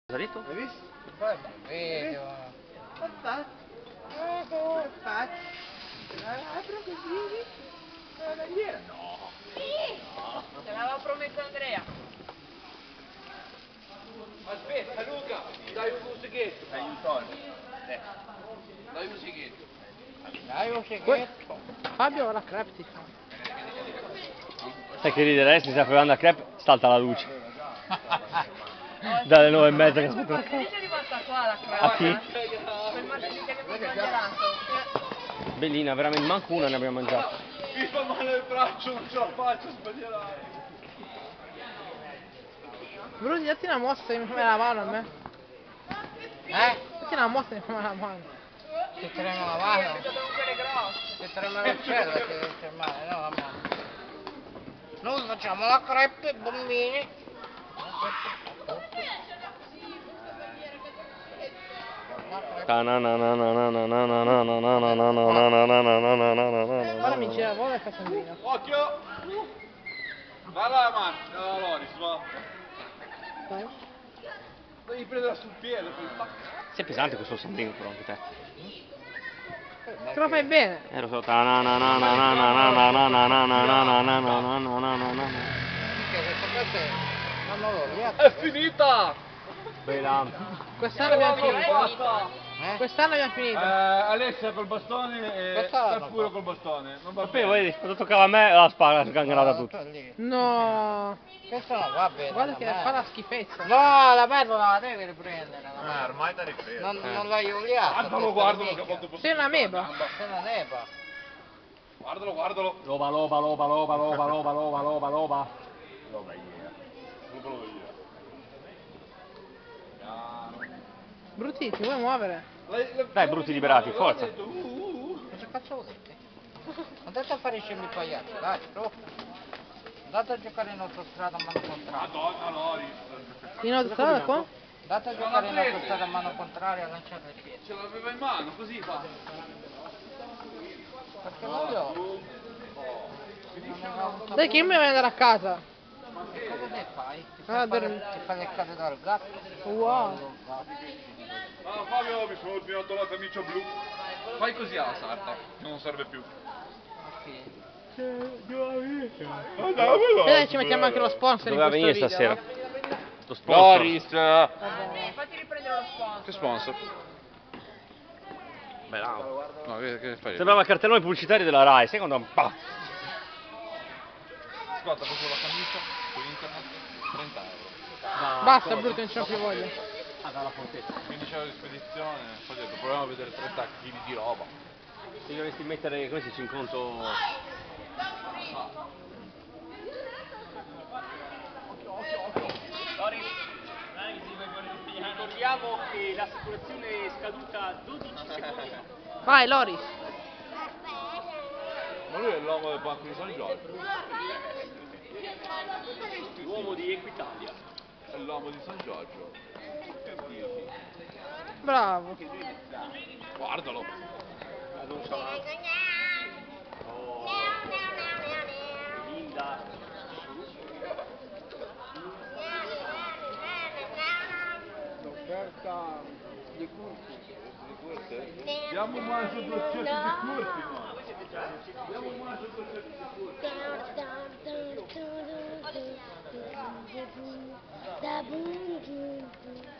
Salito? Hai visto? Poi vedo. Papà? Papà? Apro così? La bandiera? No. Sì! Te l'aveva promesso Andrea. Aspetta Luca, dai un seghetto. Dai un tono. Dai un seghetto. Dai un seghetto. Fabio la crepe ti fa. Sai che ridere, si sta provando a crepe, salta la luce. Dalle 9:30 che aspetta. Ma che è rimasta qua la crema? A chi? Quel martedì che abbiamo mangiato. Bellina, veramente manco una ne abbiamo mangiata. Mi fa male il braccio, non ce la faccio a sbagliare. Bruno, datti una mossa e mi fai la mano a me. Datti una mossa e mi fai la mano. Ti trema la mano? Sono quelle grosse. Ti trema l'uccello che deve tremare, no la mano. Noi facciamo la crepe, bambini. Ora mi gira la vola e fa sandrino. Occhio! Va là, Marco, dalla Loris, va. Dai. Devi prenderla sul piede, poi Sei pesante questo sandrino però anche te. Che lo fai bene. Lo so. Che queste cose non lo riesco. È finita! Bella. Quest'anno abbiamo finito. Quest'anno abbiamo finito. Alessia col bastone e pure coi bastone. Non va Sapevo, bene. vedi, quando toccava a me la spalla sgangherata tutta. No. Questo non va bene. Guarda che fa la schifezza. No, la pentola la devi riprendere. Ormai da ripresa. Non l'hai oliata. Guardalo che ha fatto Sei una meba. Sei una neba. Guardalo. Loba. Roba ieri. Tutto via. Brutti, ti vuoi muovere? Dai, brutti liberati, forza. Cosa cazzo volete? Andate a fare i scemi pagliacci, dai, su. Andate a giocare in autostrada a mano contraria. Madonna Loris. In autostrada qua? Andate a giocare in autostrada a mano contraria, lanciate il piede. Ce l'aveva in mano, così fa. Perché voglio? Dai che io mi devo andare a casa. Cosa te fai? Ah, Ti fai le case dal gatto? Wow. Ah, Fabio, mi sono ordinato la camicia blu. Fai così alla sarta, che non serve più. Dai, ci mettiamo anche lo sponsor in Doveva questo venire video. stasera. No? Lo sponsor. Loris. Fatti riprendere lo sponsor. Che sponsor? Bravo. No, che fai? Sembrava il cartellone pubblicitario della Rai, sai quando... Bah. Guarda, proprio la camicia su internet, 30 euro. Basta, brutto, non c'ho più voglia. 15 euro di spedizione, poi ho detto proviamo a vedere 30 kg di roba. Ti dovresti mettere, come si dice, in conto... Ricordiamo che l'assicurazione è scaduta 12 secondi fa. Vai, Loris. Ma lui è l'uomo del banco di San Giorgio. L'uomo di Equitalia. È l'uomo di San Giorgio. Bravo. Guardalo. Linda. L'offerta di cursi. Abbiamo mangiato 200 di cursi, no? Abbiamo mangiato 200 di cursi. Da boom, boom, boom.